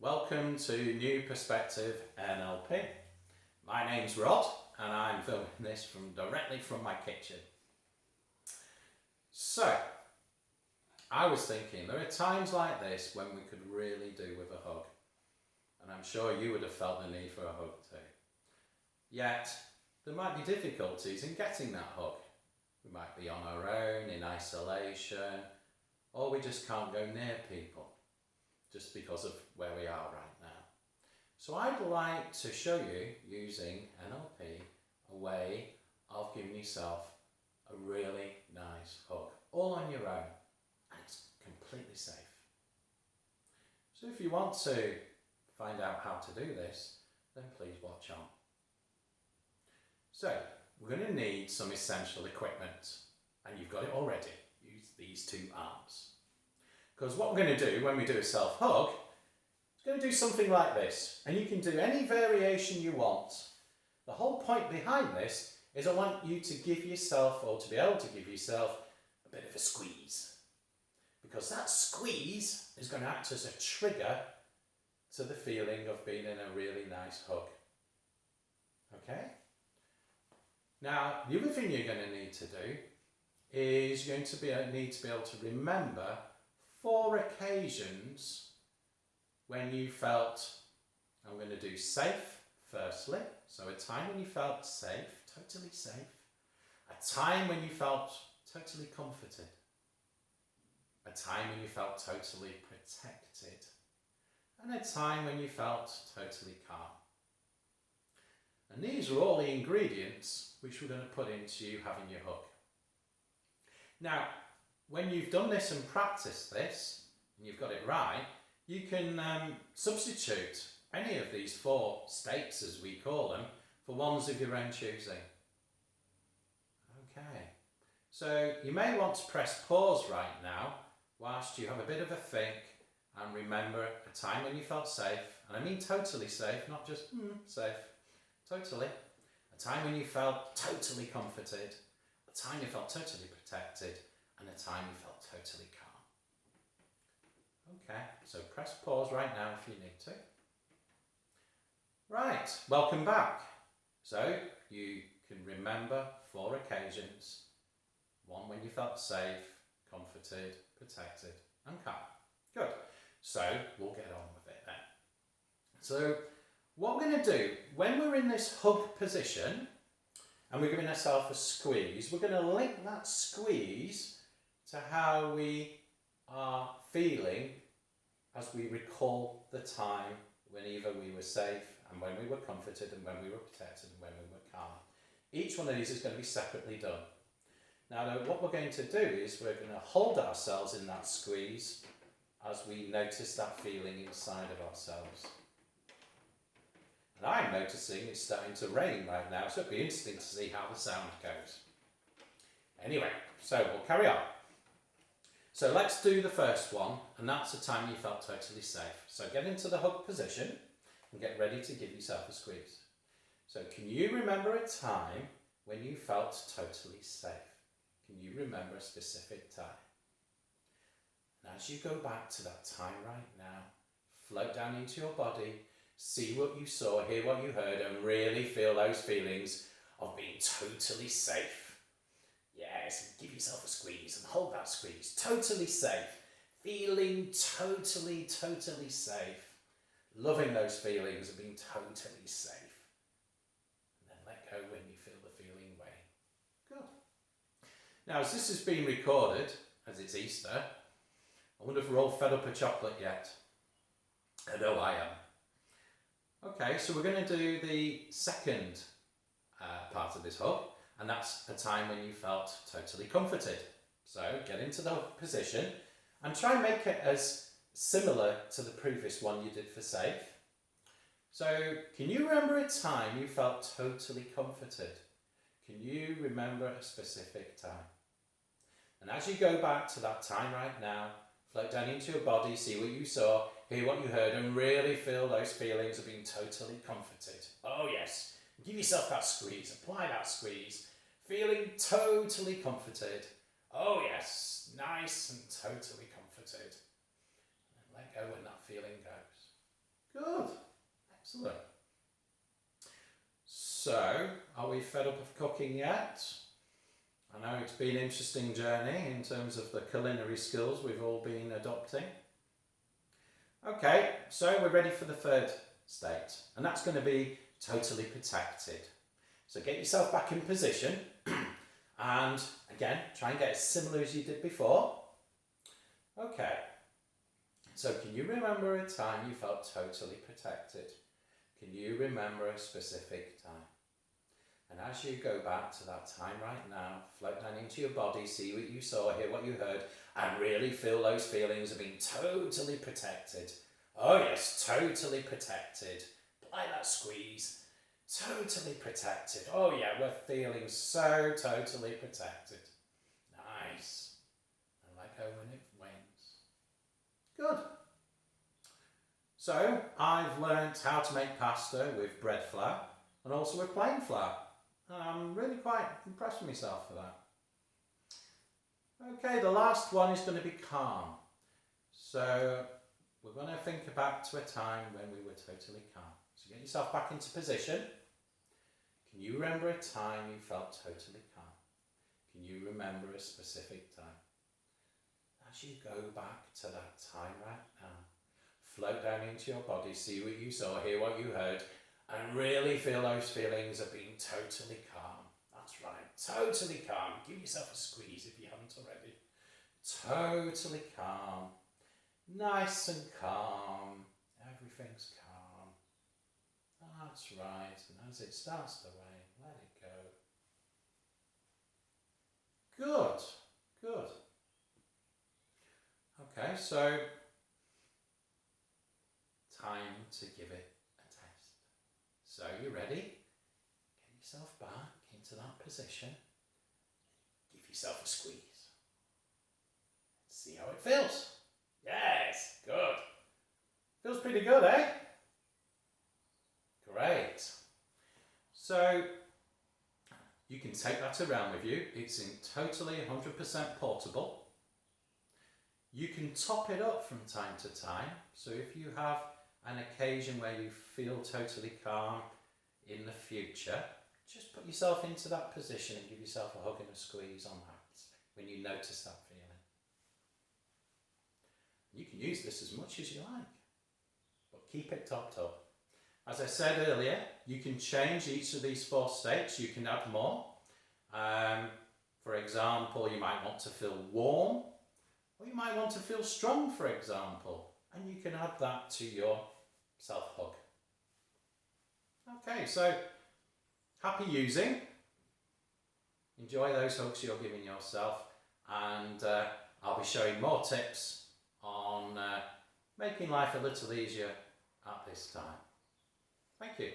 Welcome to New Perspective NLP. My name's Rod and I'm filming this directly from my kitchen. So, I was thinking there are times like this when we could really do with a hug. And I'm sure you would have felt the need for a hug too. Yet, there might be difficulties in getting that hug. We might be on our own, in isolation, or we just can't go near people just because of where we are right now. So I'd like to show you, using NLP, a way of giving yourself a really nice hug, all on your own, and it's completely safe. So if you want to find out how to do this, then please watch on. So, we're going to need some essential equipment, and you've got it already. Use these two arms. Because what we're going to do when we do a self-hug, is going to do something like this. And you can do any variation you want. The whole point behind this is I want you to give yourself, or to be able to give yourself, a bit of a squeeze. Because that squeeze is going to act as a trigger to the feeling of being in a really nice hug. Okay? Now, the other thing you're going to need to do is you're going to need to be able to remember 4 occasions when you felt, I'm going to do safe firstly, so a time when you felt safe, totally safe, a time when you felt totally comforted, a time when you felt totally protected, and a time when you felt totally calm. And these are all the ingredients which we're going to put into you having your hug. Now, when you've done this and practiced this, and you've got it right, you can substitute any of these 4 states, as we call them, for ones of your own choosing. Okay, so you may want to press pause right now, whilst you have a bit of a think, and remember a time when you felt safe, and I mean totally safe, not just safe, totally. A time when you felt totally comforted, a time you felt totally protected, and a time you felt totally calm. Okay, so press pause right now if you need to. Right, welcome back. So you can remember 4 occasions. 1 when you felt safe, comforted, protected, and calm. Good. So we'll get on with it then. So what we're going to do, when we're in this hug position, and we're giving ourselves a squeeze, we're going to link that squeeze to how we are feeling as we recall the time when either we were safe and when we were comforted and when we were protected and when we were calm. Each one of these is going to be separately done. Now, what we're going to do is we're going to hold ourselves in that squeeze as we notice that feeling inside of ourselves. And I'm noticing it's starting to rain right now, so it'll be interesting to see how the sound goes. Anyway, so we'll carry on. So let's do the first one, and that's the time you felt totally safe. So get into the hug position and get ready to give yourself a squeeze. So can you remember a time when you felt totally safe? Can you remember a specific time? And as you go back to that time right now, float down into your body, see what you saw, hear what you heard, and really feel those feelings of being totally safe. Yes, give yourself a squeeze and hold that squeeze. Totally safe. Feeling totally, totally safe. Loving those feelings of being totally safe. And then let go when you feel the feeling wane. Good. Now, as this is being recorded, as it's Easter, I wonder if we're all fed up of chocolate yet. I know I am. Okay, so we're going to do the second part of this hug. And that's a time when you felt totally comforted. So get into the position and try and make it as similar to the previous one you did for safe. So can you remember a time you felt totally comforted? Can you remember a specific time? And as you go back to that time right now, float down into your body, see what you saw, hear what you heard, and really feel those feelings of being totally comforted. Oh yes. Give yourself that squeeze, apply that squeeze, feeling totally comforted. Oh yes, nice and totally comforted. And let go when that feeling goes. Good. Excellent. So, are we fed up of cooking yet? I know it's been an interesting journey in terms of the culinary skills we've all been adopting. Okay, so we're ready for the third state, and that's going to be totally protected. So get yourself back in position, and again, try and get as similar as you did before. Okay, so can you remember a time you felt totally protected? Can you remember a specific time? And as you go back to that time right now, float down into your body, see what you saw, hear what you heard, and really feel those feelings of being totally protected. Oh yes, totally protected. Apply that squeeze. Totally protected. Oh yeah, we're feeling so totally protected. Nice. And let go when it wanes. Good. So, I've learnt how to make pasta with bread flour and also with plain flour. I'm really quite impressed with myself for that. Okay, the last one is going to be calm. So, we're going to think back to a time when we were totally calm. So get yourself back into position. Can you remember a time you felt totally calm? Can you remember a specific time? As you go back to that time right now, float down into your body, see what you saw, hear what you heard, and really feel those feelings of being totally calm. That's right, totally calm. Give yourself a squeeze if you haven't already. Totally calm. Nice and calm. Everything's calm. That's right. And as it starts to wane, let it go. Good. Good. Okay, so time to give it a test. So you ready? Get yourself back into that position. Give yourself a squeeze. See how it feels. Yes, good. Feels pretty good, eh? Great. So you can take that around with you. It's in totally 100% portable. You can top it up from time to time. So if you have an occasion where you feel totally calm in the future, just put yourself into that position and give yourself a hug and a squeeze on that when you notice that feeling. You can use this as much as you like, but keep it topped up. As I said earlier, you can change each of these 4 states. You can add more. For example, you might want to feel warm, or you might want to feel strong, for example, and you can add that to your self-hug. Okay, so happy using. Enjoy those hugs you're giving yourself, and I'll be showing more tips on making life a little easier at this time. Thank you.